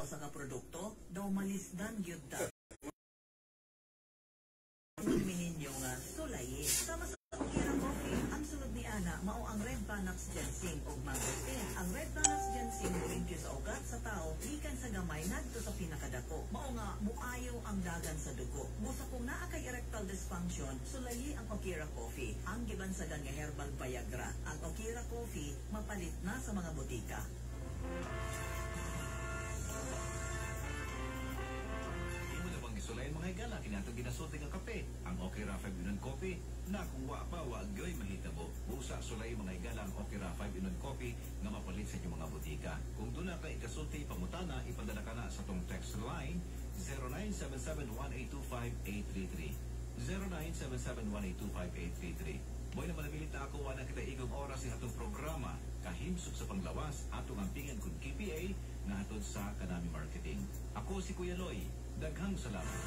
usa ka produkto daw malisdan gyud ta. Mininyo nga sulayi. Sama sa Okira Coffee, ang sulod ni ana mao ang Red Panax Ginseng ug Mangosteen. Ang Red Panax Ginseng limpyo sa ugat sa tao gikan sa gamay ngadto sa pinakadako. Mao nga muayaw ang dagan sa dugo. Busa kung naa kay erectile dysfunction, sulayi ang Okira Coffee. Ang gibansagan nga herbal Viagra. Ang Okira Coffee mapalit na sa mga botika. Sulayin mga higala, kinatong ginasulti nga kape. Ang Okira 5-in-1 coffee, na kung wa pa, wa gyoy mahitabo. Busa sulayin mga higala ang Okira 5-in-1 coffee nga mapalit sa inyong mga butika. Kung doon na kay ikasulti pamutana, ipadala ka na sa tong text line 0977-1825833. 0977-1825833. Boy na malabilit na ako, wala kita igong oras sa atong programa. Kahimsok sa panglawas, atong ampingan kung KPA na atod sa Kanami Marketing. Ako si Kuya Loy. Daghang salamat.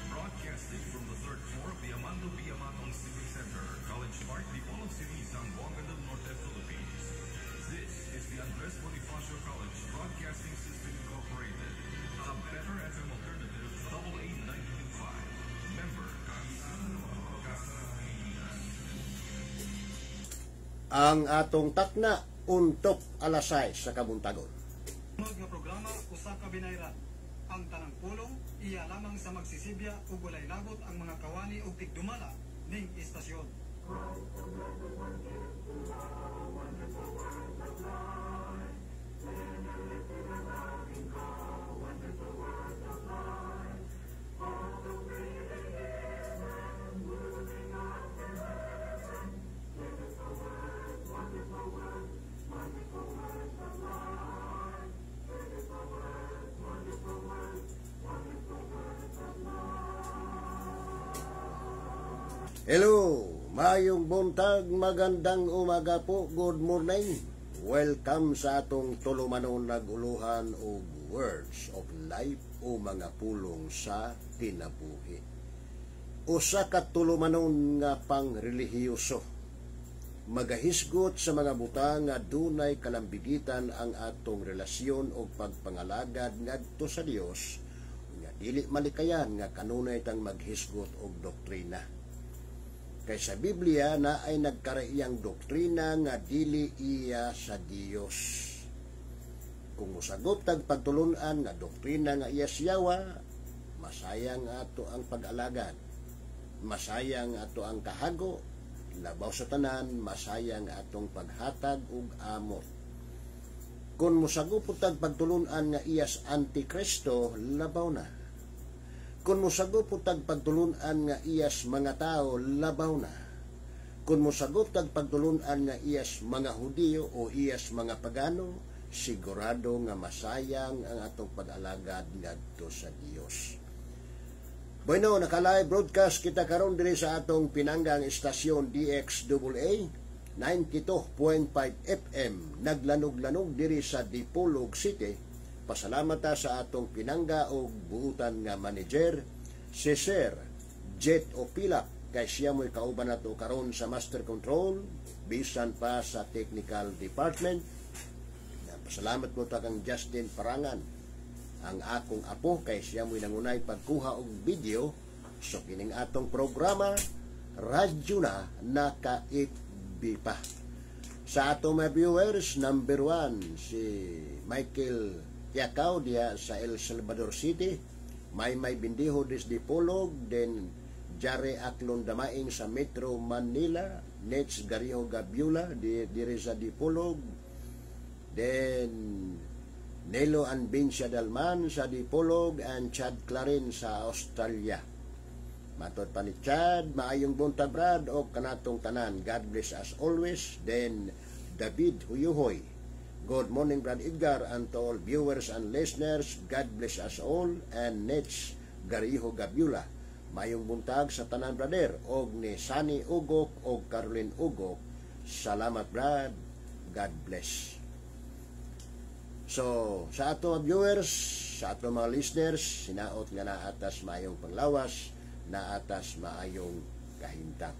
Broadcasting from the third floor of the Amando B. Amatong Civic Center, College Park, Dipolog City, Zamboanga del Norte, Philippines. This is the Andres Bonifacio College Broadcasting System Incorporated, a better FM alternative, AA 925. Member, ang atong takna untok alasay sa kabuntagon. Sunod nga programa usa ka binayra. Ang tanang pulong iya lamang sa magsisibya ug walay labot ang mga kawani ug tigdumala ning istasyon. Hello, mayong buntag, magandang umaga po, good morning. Welcome sa atong tulumanon naguluhan o words of life o mga pulong sa kinabuhi. Usa ka tulumanon nga pang relihiyoso. Magahisgot sa mga butang nga dunay kalambigitan ang atong relasyon o pagpangalagad ngadto sa Dios nga dili malikayan nga kanunay tang maghisgot og doktrina. Kay sa Biblia na ay nagkaraiyang doktrina nga dili iya sa Dios. Kung musagot tag pagtulunan nga doktrina nga iya siyawa, masayang ato ang pag-alagad, masayang ato ang kahago, labaw sa tanan, masayang atong paghatag ug amot. Kung musagot tag pagtulunan nga iyas Antikristo, labaw na. Kung musagot po tag pagtulunan nga iyas mga tao, labaw na. Kung musagot tag pagtulunan nga iyas mga Hudiyo o iyas mga pagano, sigurado nga masayang ang atong pag-alagad ngadto sa Dios. Bueno, naka-live broadcast kita karon diri sa atong pinanggang istasyon DXAA 92.5 FM, naglanog-lanog diri sa Dipolog City. Pasalamat ta sa atong pinangga o buutan nga manager, si Sir Jet Opila, kay siya mo'y kauban nato karon sa Master Control, bisan pa sa Technical Department. Pasalamat mo ta kang Justin Parangan, ang akong apo, kay siya mo'y nangunay pagkuha og video. So kining atong programa, radyo na nakaitbi pa. Sa atong mga viewers, number 1, si Michael Yakaw diya sa El Salvador City, may bindiho des Dipolog, then Jare Aklon Damaing sa Metro Manila, Nets Gariho Gabiula diri sa Dipolog, then Nelo Anbincia Dalman sa Dipolog, and Chad Clarin sa Australia. Matod pa ni Chad, maayong buntag Brad o kanatong tanan, God bless as always. Then David Huyuhoy, good morning, Brad Edgar, and to all viewers and listeners, God bless us all, and Nets Gariho Gabiula. Mayong buntag sa tanan, brother, og ni Sunny Ugok og Caroline Ugok. Salamat, Brad. God bless. So, sa ato mga viewers, sa ato mga listeners, sinaot nga na atas maayong panglawas, na atas maayong kahintang.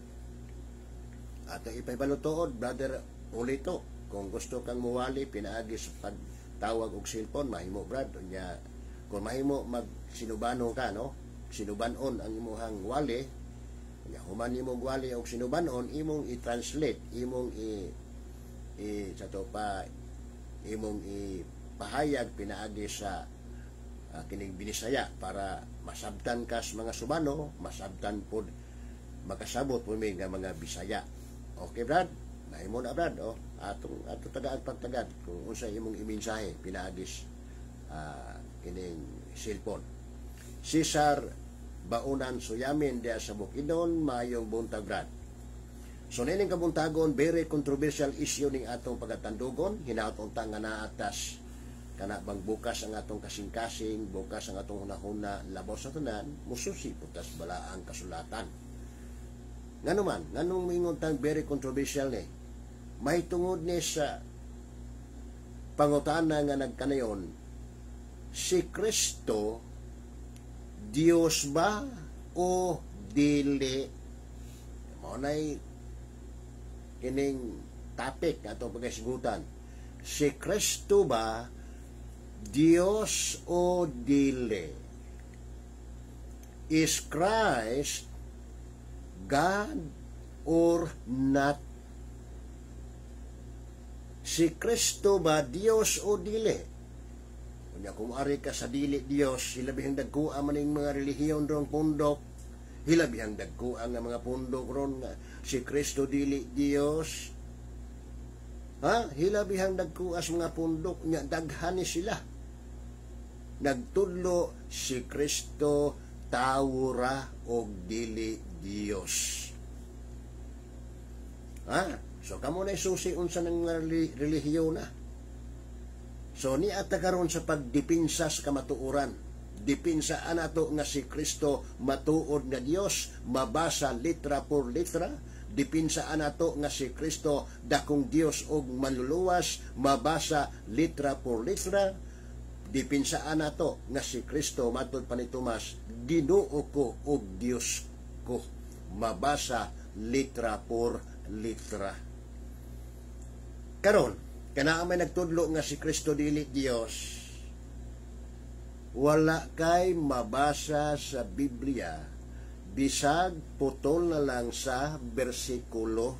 At ipaybalutood, Brother Ulito, kung gusto kang muwali, pinaagi sa pagtawag og cellphone, mahimo, Brad. Kung mahimo, magsinubano ka, no? Sinubanon ang imuhang wali, human imong wali og sinubanon, imong i-translate, imong imong ipahayag pinaagi sa kining binisaya para masabtan ka sa mga subano, masabtan pod makasabot po may nga mga Bisaya. Okay, Brad? Mahimo na, Brad. Ato tagaag pagtagad kung unsa imong imensahe pinaagis kining cellphone. Cesar Baunan Suyamin diya sa Bukidnon, mayong buntag, Brad. So nining kabuntagon, very controversial issue ning atong pagatandugon, hinaot-unta nga naatas kana bang bukas ang atong kasing-kasing, bukas ang atong hunahuna, labaw sa tanan, mususi putas bala ang kasulatan. Nganong mingon tang very controversial ni? May tungod ni sa pangutana nga nagkanayon, si Kristo Dios ba o dili? Mao nay kining topic atong pagkasigutan. Si Kristo ba Dios o dili? Is Christ God or not? Si Kristo ba Dios o dili? Kunya kung ari ka sa dili Dios, hilabihang dagkuan man ning mga relihiyon rong pundok, hilabihang dagkuan nga mga pundok ron nga si Kristo dili Dios. Hilabihang dagkuas mga pundok nya daghan ni sila. Nagtudlo si Kristo tawra og dili Dios. So kamo na susi unsa nang relihiyon na. So ni ata karon sa pagdipinsa sa kamatuoran, dipinsaan nato nga si Kristo matuod nga Dios, mabasa litra por litra. Dipinsaan nato nga si Kristo dakong Dios og manluluwas, mabasa litra por litra. Dipinsaan nato nga si Kristo matud pa ni Tomas, Ginoo ko og Dios ko, mabasa litra por litra. Karon kana may nagtudlo nga si Kristo dili Dios, wala kay mabasa sa Biblia bisag putol na lang sa bersikulo.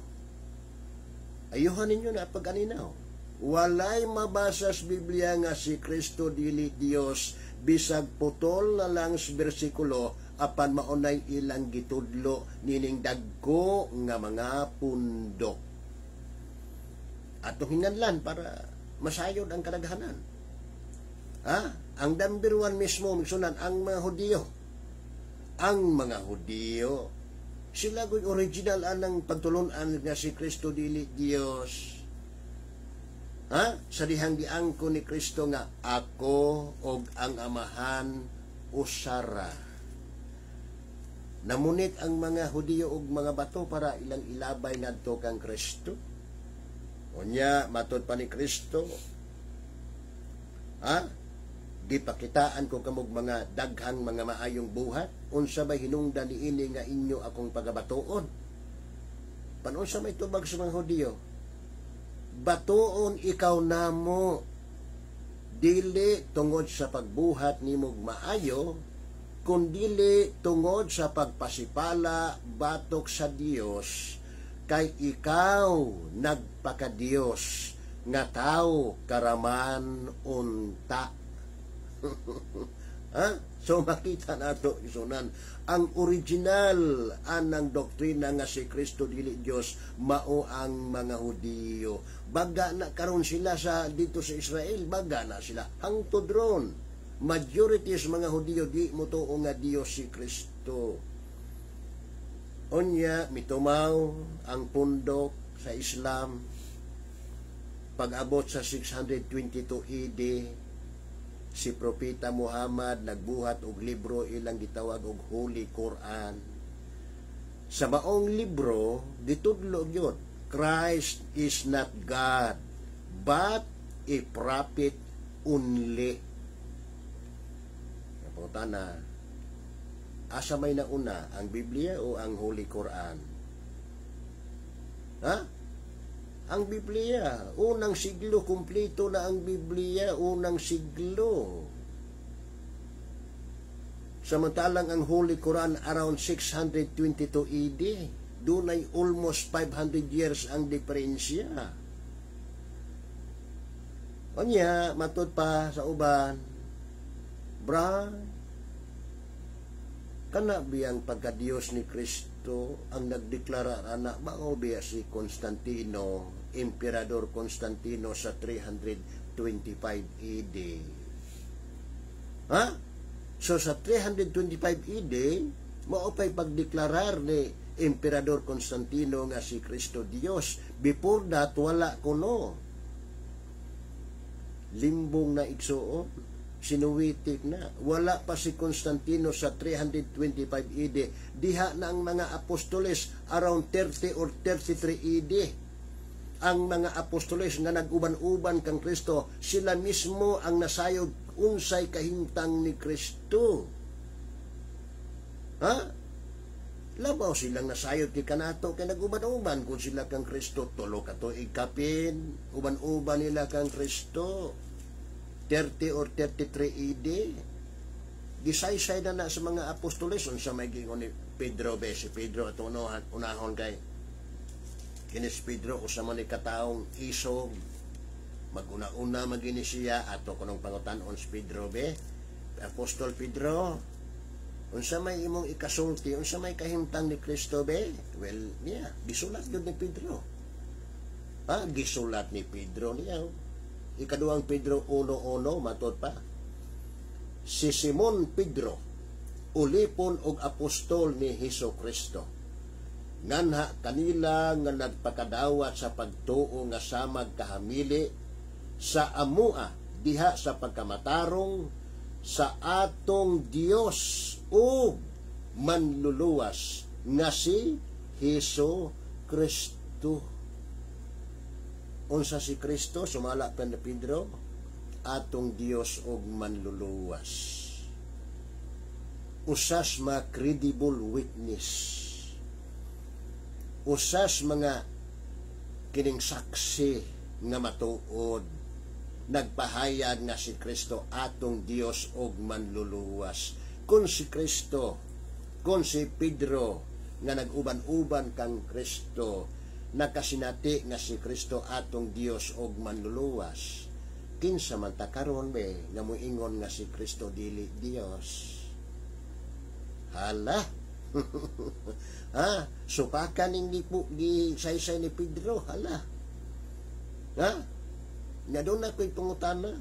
Ayuhan ninyo na pag-aninaw. Walay mabasa sa Biblia nga si Kristo dili Dios bisag putol na lang sa bersikulo apan maunay ilang gitudlo nining dagko nga mga pundok. Atong hinganlan para masayod ang kadaghanan. Ang number one mismo misunan ang mga Hudiyo. Ang mga Hudiyo, sila ko'y original anang pagtulunan nga si Kristo dili Dios. Sa dihang diangko ni Kristo nga ako og ang amahan usara. Namunit ang mga Hudiyo og mga bato para ilang ilabay ngadto kang Kristo. Unya matud pa ni Kristo, gipakitaan ko kamog mga daghang mga maayong buhat, unsa bay hinungdan niini nga inyo akong pagabatuon. Panunsa may tubag sa mga Hudiyo? Batuon ikaw namo, dili tungod sa pagbuhat nimog maayo, kundili tungod sa pagpasipala batok sa Dios, kay ikaw nagpakadiyos nga tao karaman unta. So makita nato isunan ang original anang doktrina nga si Kristo dili Dios mao ang mga Hudiyo. Baga na karon sila sa dito sa Israel, baga na sila hangtod ron. Majority sa mga Hudiyo di mo tuo nga Dios si Kristo. Unya mitumaw ang pundok sa Islam pag-abot sa 622 AD. Si Propeta Muhammad nagbuhat og libro ilang gitawag og Holy Quran. Sa maong libro ditudlo gyud, Christ is not God but a prophet only. Naputana, asa may nauna, ang Biblia o ang Holy Quran? Ha? Ang Biblia, unang siglo, kumplito na ang Biblia, unang siglo. Samantalang ang Holy Quran around 622 AD, doon ay almost 500 years ang diferensya. O niya, matod pa sa uban, bra, kana biyang pagka-Diyos ni Kristo ang nagdeklara anak bao biya si Constantino, Emperador Constantino sa 325 AD. Ha? So sa 325 AD, maupay pagdeklarar ni Emperador Constantino nga si Kristo Dios. Before that, wala kuno. Limbong na igsuon, sinuwitik na. Wala pa si Constantino sa 325 AD. Diha na ang mga apostoles around 30 or 33 AD. Ang mga apostoles nga nag-uban-uban kang Kristo, sila mismo ang nasayod unsay kahimtang ni Kristo. Ha? Labaw silang nasayod ti kanato kay nag-uban-uban kung sila kang Kristo. Tulo ka to ikapin, uban-uban nila kang Kristo. 30 or 33 AD. Gisaysay na sa mga apostoles unsa may gingon ni Pedro be, si Pedro ato unahon kay kinis Pedro usama ni kataong isog maguna-una magini siya ato kunong pangutan-on si Pedro be, Apostol Pedro, unsa may imong ikasulti, unsa may kahimtang ni Kristo be? Well, niya, gisulat yun ni Pedro. Ha? Gisulat ni Pedro niya. Ikaduhang Pedro 1:1 matod pa. Si Simon Pedro, ulipon og apostol ni Hesus Kristo. Nganha kanila nga nagpakadawat sa pagtuo nga samag kahamili sa amua diha sa pagkamatarong sa atong Dios ug manluluwas nga si Hesus Kristo. Unsa si Kristo, sumala pa ni Pedro, atong Dios ug manluluwas. Usas mga credible witness. Usas mga kining saksi nga matuod. Nagpahayag nga si Kristo atong Dios ug manluluwas. Kung si Kristo, kung si Pedro nga nag-uban-uban kang Kristo, nakasinati nga si Kristo atong Dios og manluluwas, kinsa man ta karon be nga moingon nga si Kristo dili Dios? Hala. Ha, supakan ning gi saysay ni Pedro, hala. Ha? Nga doon na ko'y pangutana.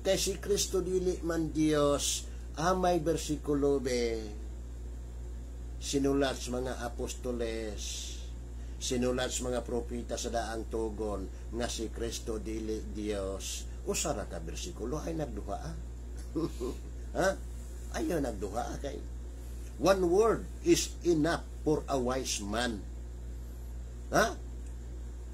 Kay si Kristo dili man Dios, may bersikulo be sinulat sa mga apostoles, sinulat sa mga propeta sa daang tugon nga si Kristo dili Dios. Usara ka bersikulo ay nagduha. Ha? Ayaw nagduha kay one word is enough for a wise man. Ha?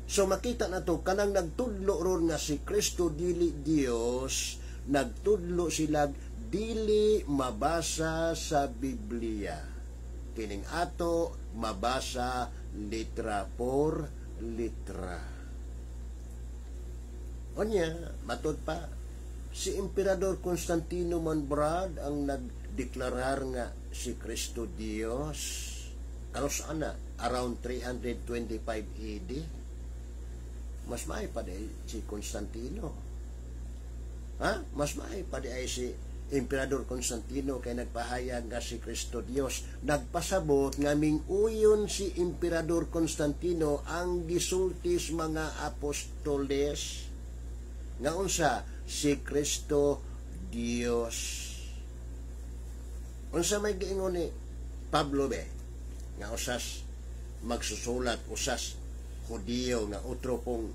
So makita na to kanang nagtudlo ron nga si Kristo dili Dios, nagtudlo sila dili mabasa sa Biblia. Kining ato mabasa litra por litra. Onya, matod pa, si Emperador Constantino man brad ang nagdeklarar nga si Kristo Dios. Karos ana, around 325 AD. Mas maay pa di si Constantino. Ha? Mas maay pa di ay si Emperador Constantino kay nagpahayag nga si Kristo Dios. Nagpasabot nga minguyon si Emperador Constantino ang gisultis mga apostoles nga unsa si Kristo Dios. Unsa may giingon ni Pablo be nga usas magsusulat, usas Hudiyo nga utro pong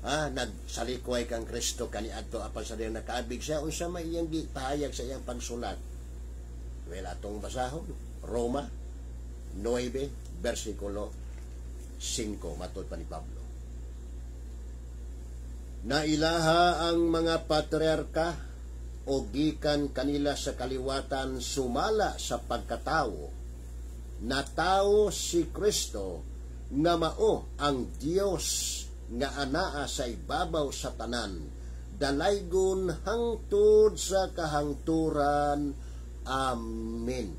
nagsalikway kang Kristo kaniadto apan sa diyang nakaabig siya, unsa may iyang pahayag sa iyang pagsulat? Well, atong basahon Roma 9 versikulo 5 matod pa ni Pablo. Nailaha ang mga patriarka o gikan kanila sa kaliwatan sumala sa pagkatao na tao si Kristo nga mao ang Dios nga anaa sa ibabaw sa tanan, dalaygon hangtod sa kahangturan. Amen.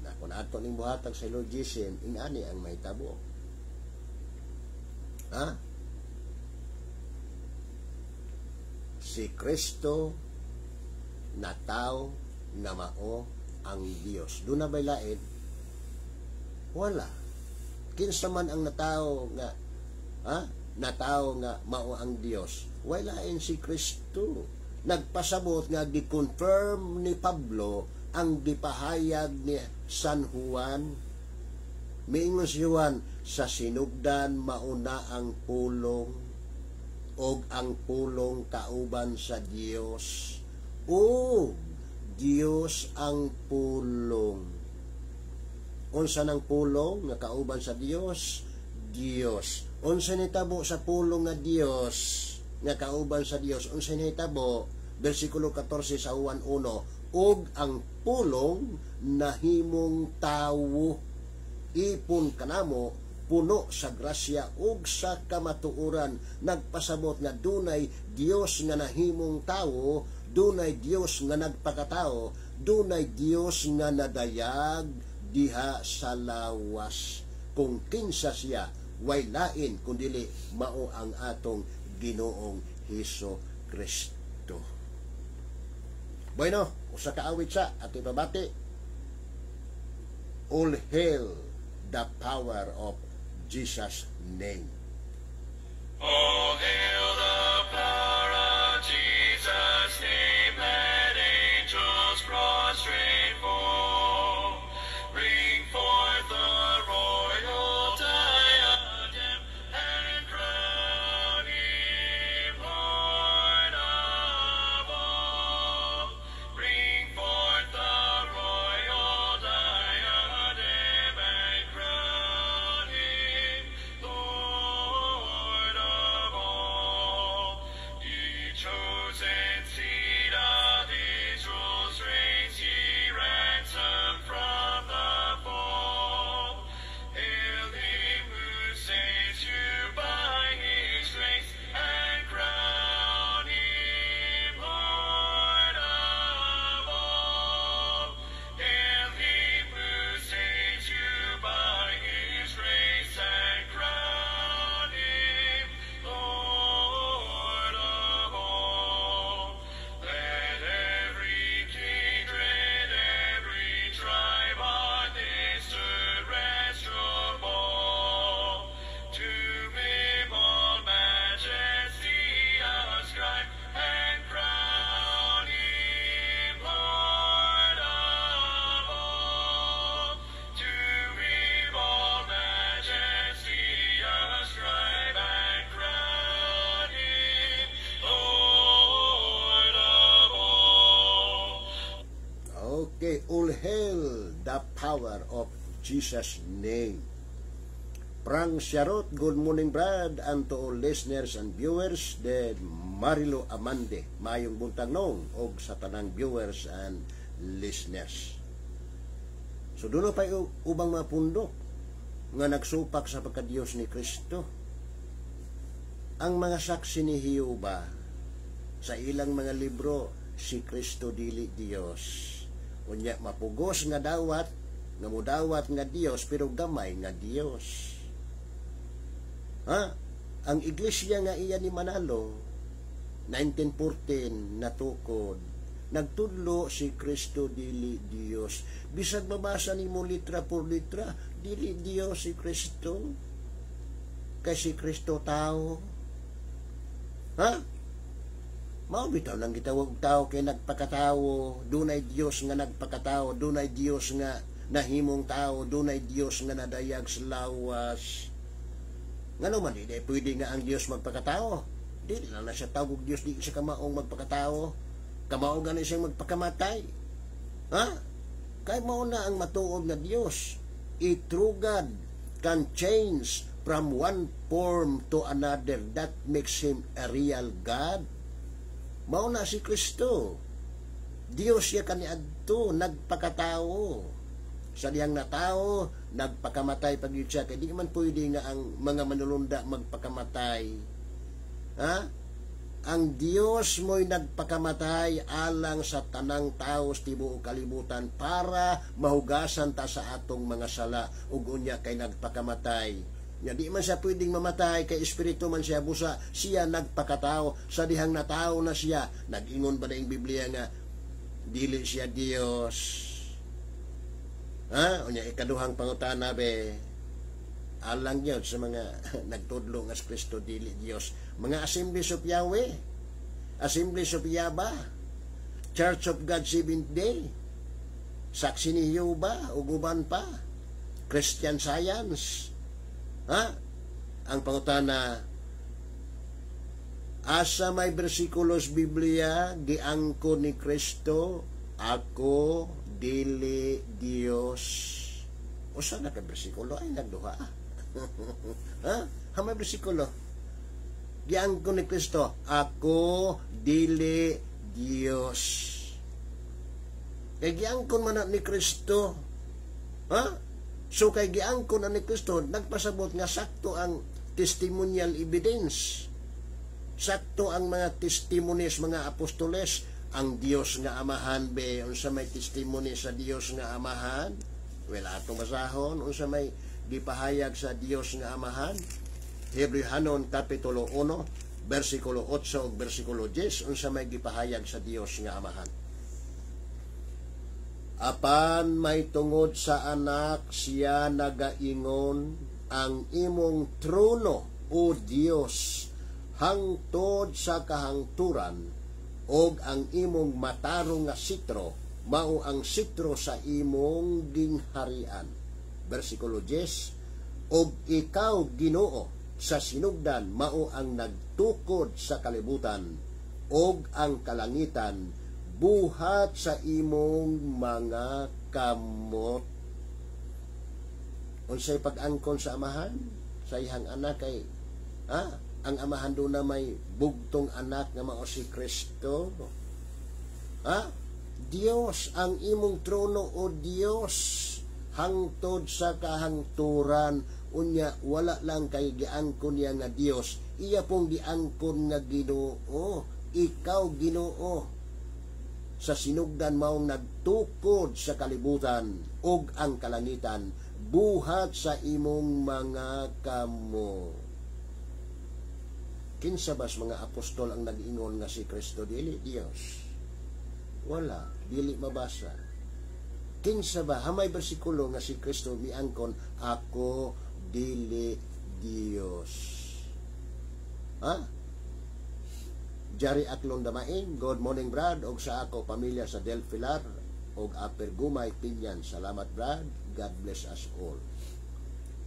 Na kung ato ning buhatag sa syllogism, inani ang mahitabo. Ha? Si Kristo na tao nga mao ang Dios. Doon na ba'y lain? Wala. Kinsa man ang natao nga natao nga mao ang Dios. Wala lain si Kristo. Nagpasabot nga gi-confirm ni Pablo ang gipahayag ni San Juan. Miingon si Juan, sa sinugdan mauna ang pulong og ang pulong kauban sa Dios. O Dios ang pulong. Unsa nang pulong nga kauban sa Dios? Dios. Unsa nitabo sa pulong nga Dios nga kauban sa Dios? Unsa nitabo? Versikulo 14 sa Juan 1, og ang pulong nahimong tawo, ipon kanamo puno sa grasya ug sa kamatuoran. Nagpasabot nga dunay Dios nga nahimong tawo, dunay Dios nga nagpakatao, dunay Dios nga nadayag diha sa lawas. Kung kinsa siya, way lain kundili mao ang atong Ginoong Hesus Kristo. Bueno, usa ka awit sa ating pabati. All hail the power of Jesus' name. All hail the power of Jesus' name, let angels prostrate fall. Bring forth the royal diadem and crown him Lord of all. Bring forth the royal diadem and crown him Lord of all. Ye chosen seed of Israel's race, ye ransomed from the fall. Hail him who saves you by his grace, and crown him Lord of all. Hail him who saves you by his grace, and crown him Lord of all. Let every kindred, every tribe on this earth rest your ball. To him all majesty ascribe, and crown him Lord of all. To him all majesty ascribe, and crown him Lord of all. Okay, all hail the power of Jesus' name. Prang Sharot, good morning Brad, and to all listeners and viewers, the Marilo Amande, mayong buntag nong, og sa tanang viewers and listeners. So doon pa ubang mga pundok nga nagsupak sa pagkadiyos ni Kristo. Ang mga saksi ni Jehova sa ilang mga libro, si Kristo dili Dios. Unya mapugos nga dawat, nga mudawat nga Dios pero gamay nga Dios. Ang iglesia nga iya ni Manalo 1914 natukod, nagtudlo si Kristo dili Dios. Bisag mabasa nimo litra por litra, dili Dios si Kristo. Kay si Kristo tao. Mao bitaw lang gitawag tao kay nagpakatao, dunay Dios nga nagpakatao, dunay Dios nga nahimong tao, dunay Dios nga nadayag sa lawas. Ngano man di pwede nga ang Dios magpakatao? Di lang na siya tawag Dios, di siya kamaong magpakatao. Kamaong gani siya magpakamatay. Kay mao na ang matuod na Dios. A true God can change from one form to another. That makes him a real God. Mao na si Kristo. Dios siya kaniadto, nagpakatao. Sa diyang natao, nagpakamatay pag yun siya, kaya di man pwede nga ang mga manulunda magpakamatay. Ha? Ang Dios mo'y nagpakamatay alang sa tanang tao sa tibuok kalibutan para mahugasan ta sa atong mga sala ug unya kay nagpakamatay. Nya di man siya pwedeng mamatay kay espiritu man siya busa, siya nagpakatao, sa dihang natao na siya. Nag-ingon ba na yung Biblia nga dili siya Dios? Ha? Unya ikaduhang pangutana be, alang yun sa mga nagtudlo nga sa Kristo dili Dios. Mga Assemblies of Yahweh, Assemblies of Yaba, Church of God Seventh Day, Saksi ni Jehovah, uguban pa, Christian Science. Ha? Ang pangutana, asa may bersikulos Biblia giangko ni Kristo, ako dili Dios. Usa na ka bersikulo ay nagduha. Ha? Hamay bersikulo. Giangko ni Kristo, ako dili Dios. Kay giangkon man ni Kristo. Ha? So kay giangkon na ni Kristo, nagpasabot nga sakto ang testimonial evidence. Sakto ang mga testimonies, mga apostoles, ang Dios nga Amahan be, unsa may testimony sa Dios nga Amahan? Well, atong basahon, unsa may gipahayag sa Dios nga Amahan? Hebrehanon kapitulo 1, bersikulo 8 ug bersikulo 10, unsa may gipahayag sa Dios nga Amahan? Apan may tungod sa anak siya nagaingon, ang imong trono o Dios hangtod sa kahangturan, og ang imong matarong nga sitro mao ang sitro sa imong gingharian. Bersikulo 10, og ikaw Ginoo sa sinugdan mao ang nagtukod sa kalibutan, og ang kalangitan buhat sa imong mga kamot. Unsay pag-angkon sa Amahan sa ihang anak kay ang Amahan do na may bugtong anak nga mao si Kristo. Dios ang imong trono o Dios hangtod sa kahangturan. Unya wala lang kay giangkon niya nga Dios, iya pong giangkon nga Ginoo. Ikaw Ginoo sa sinugdan maong nagtukod sa kalibutan ug ang kalangitan buhat sa imong mga kamo. Kinsa bas mga apostol ang nag-ingon nga si Kristo dili Dios? Wala, dili mabasa. Kinsa ba hamay bersikulo nga si Kristo miangkon, ako dili Dios? Ha? Jari Aklon Damain, good morning Brad, og sa ako pamilya sa Del Pilar og Upper Gumay Pinyan. Salamat Brad, God bless us all.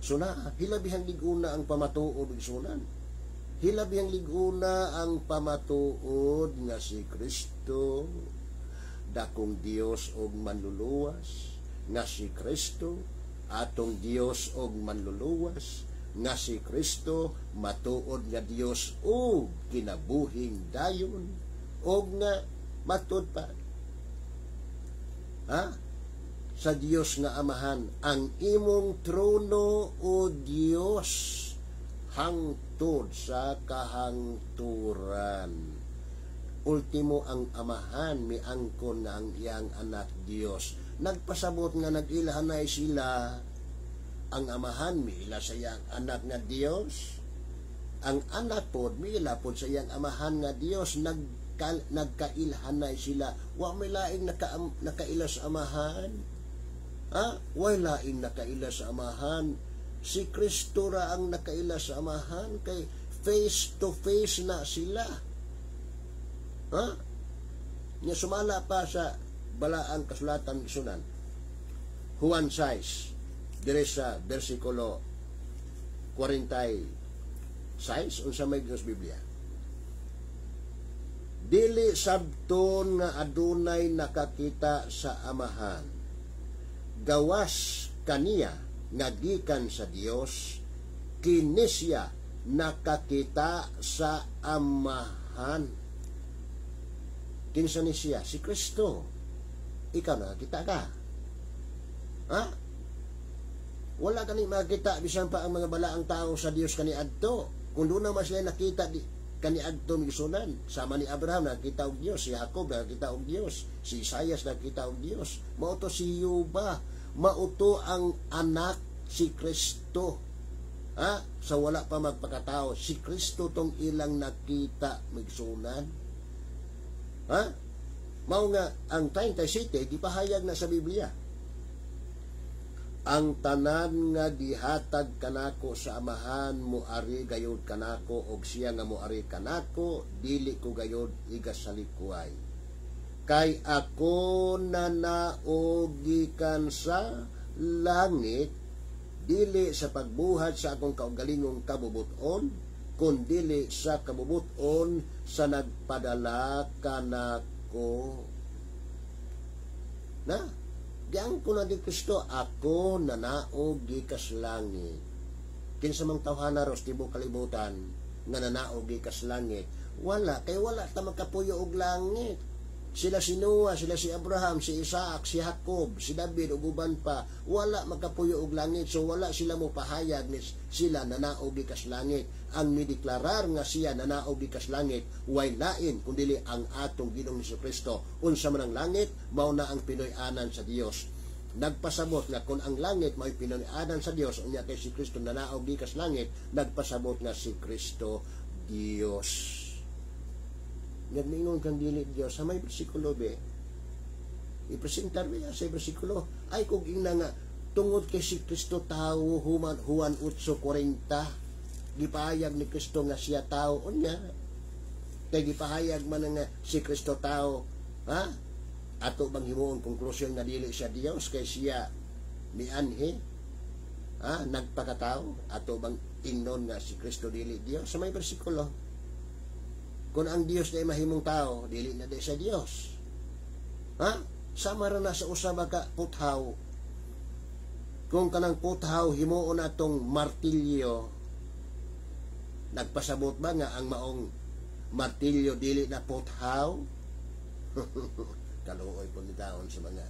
So na, hilabihang liguna ang pamatuod isunan. Hilabihang liguna ang pamatuod nga si Kristo dakong Dios og manluluwas, nga si Kristo atong Dios og manluluwas, nga si Kristo matuod nga Dios o kinabuhing dayon o nga matud pa sa Dios nga Amahan, ang imong trono o Dios hangtod sa kahangturan. Ultimo ang Amahan miangkon nga ang iyang anak Dios. Nagpasabot nga nag-ilahanay sila. Ang Amahan miila sa iyang anak nga Dios, ang anak pod miila pod sa iyang Amahan nga Dios. Nagkailhanay sila, wa may laing nakaila sa Amahan. Wa laing nakaila sa Amahan, si Kristo ra ang nakaila sa Amahan, kay face to face na sila. Nya sumala pa sa balaang kasulatan sunan Juan 6 dire sa bersikulo 46 unsa may Dios Biblia, dili sabton nga adunay nakakita sa Amahan, gawas kaniya nga gikan sa Dios, kini siya nakakita sa Amahan. Kinsa ni siya? Si Kristo. Ikaw nakakita ka? wala kani makita bisan pa ang mga balaang tao sa Dios kaniadto. Kung doon naman sila nakita kaniadto migsunan, sama ni Abraham nakita og Dios, si Jacob nakita og Dios, si Isaias nakita og Dios. Mao to si Yuba, mao to ang anak si Kristo. Sa wala pa magpakatao, si Kristo tong ilang nakita migsunan. Mao nga ang 37 gipahayag na sa Biblia. Ang tanan nga gihatag kanako sa amahan moari gayud kanako og siya nga moari kanako dili ko gayud igasalikuay. Kay ako nanaog gikan sa langit dili sa pagbuhat sa akong kaugalingong kabubuton kundi sa kabubuton sa nagpadala kanako. Diyan ko na di Kristo, ako nanaog gikas langit. Kinsa mang tawhana ros tibo kalibutan nga nanaog gikas langit. Wala, kay wala ta makapuyo og langit. Sila si Noah, sila si Abraham, si Isaac, si Jacob, si David ug uban pa, wala makapuyo og langit. So wala sila mo pahayag ni sila nanaog gikas langit. Ang mideklarar nga siya nanaog gikas langit way lain kundi ang atong Ginoong Jesucristo. Unsa man ang langit, mao na ang pinoy-anan sa Dios. Nagpasabot nga kung ang langit may pinoy-anan sa Dios, unya kay si Kristo nanaog gikas langit, nagpasabot nga si Kristo Dios. Nagningon kang dili Dios sa may bersikulo be. I-presentar ba sa bersikulo? Ay kung ina nga tungod kay si Kristo tao, Juan 8:40, gipahayag ni Kristo nga siya tao, unya kay gipahayag man nga si Kristo tao, ato bang himuon konklusyon nga dili siya Dios kay siya mianhi, nagpakatao, ato bang ingnon nga si Kristo dili Dios? Sa may bersikulo, kung ang Dios na mahimong tao, dili na di sa Dios. Sama ra na sa usaba ka puthaw. Kung kanang puthaw himuon atong martilyo, nagpasabot ba nga ang maong martilyo dili na puthaw? Kaluoy po ni taon sa mga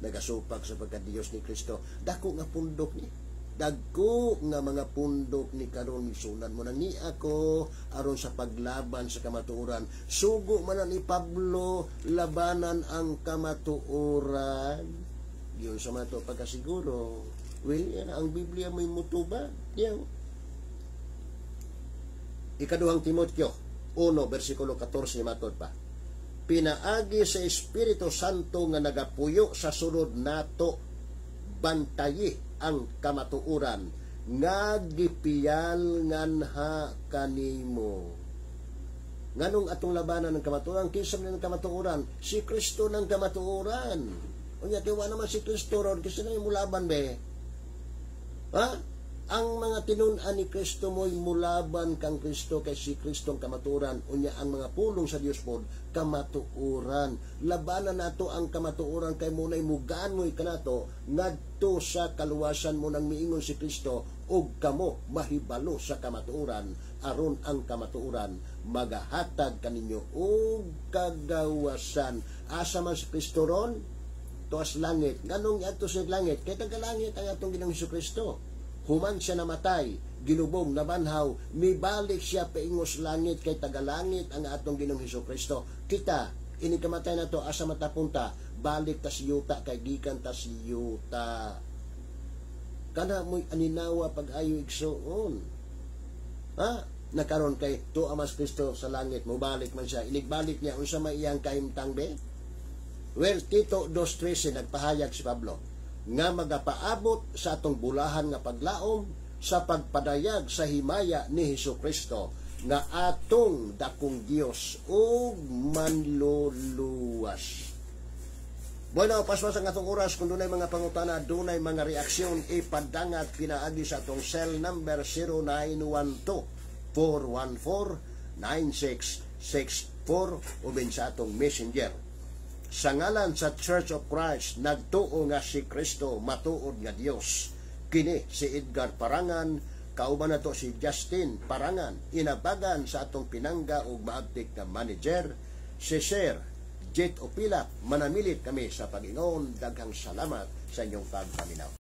nagasupak sa pagka-Diyos ni Kristo. Dako nga pundok ni. Dagko nga mga pundok ni karon misunan mo na ni ako aron sa paglaban sa kamatuoran. Sugo man ni Pablo labanan ang kamatuoran. Yun sa mga to pagkasiguro. Well, yan, ang Biblia may mutuba. Diyan. Ikaduhang Timoteo 1:14 matod pa. Pinaagi sa Espiritu Santo nga nagapuyo sa sulod nato bantayi ang kamatuoran nga gipiyal nganha kanimo. Nganong atong labanan ng kamatuoran? Kinsa man ng kamatuoran? Si Kristo ng kamatuoran. Unya diwa naman si Kristo ron kasi na mulaban be. Ang mga tinun-an ni Kristo mo'y mulaban kang Kristo kay si Kristong kamatuoran. Unya ang mga pulong sa Dios pod kamatuoran. Labanan nato ang kamatuoran kay munay muganoy kanato ngadto sa kaluwasan mo nang miingon si Kristo ug kamo mahibalo sa kamatuoran aron ang kamatuoran magahatag kaninyo og kagawasan. Asa man si Kristo ron? Tuas langit. Nganong adto sa langit? Kay tagalangit ang atong Ginoong Jesucristo. Human siya namatay, ginubong, nabanhaw, mibalik siya paingos langit kay tagalangit ang atong Ginoong Jesucristo. Kita, inikamatay na to, asa matapunta, balik ta si yuta, kay gikan ta si yuta. Kana mo'y aninawa pag-ayo igsoon. Nakaroon kay to amas Kristo sa langit, mubalik man siya. Inigbalik niya, unsa may iyang kahimtang be? Well, Tito 2:13, nagpahayag si Pablo nga magapaabot sa atong bulahan nga paglaom sa pagpadayag sa himaya ni Jesucristo nga atong dakong Dios ug manluluwas. Bueno, paswas ang atong oras. Kung dunay mga pangutana, dunay mga reaksyon, ipadangat pinaagi sa atong cell number 0912-414-9664 ubin sa atong messenger. Sa ngalan sa Church of Christ, nagtuo nga si Kristo, matuod nga Dios. Kini si Edgar Parangan, kauban nato si Justin Parangan, inabagan sa atong pinangga ug maabtik nga manager, si Sir Jet Opila. Manamilit kami sa Panginoon. Daghang salamat sa inyong pagpaminaw.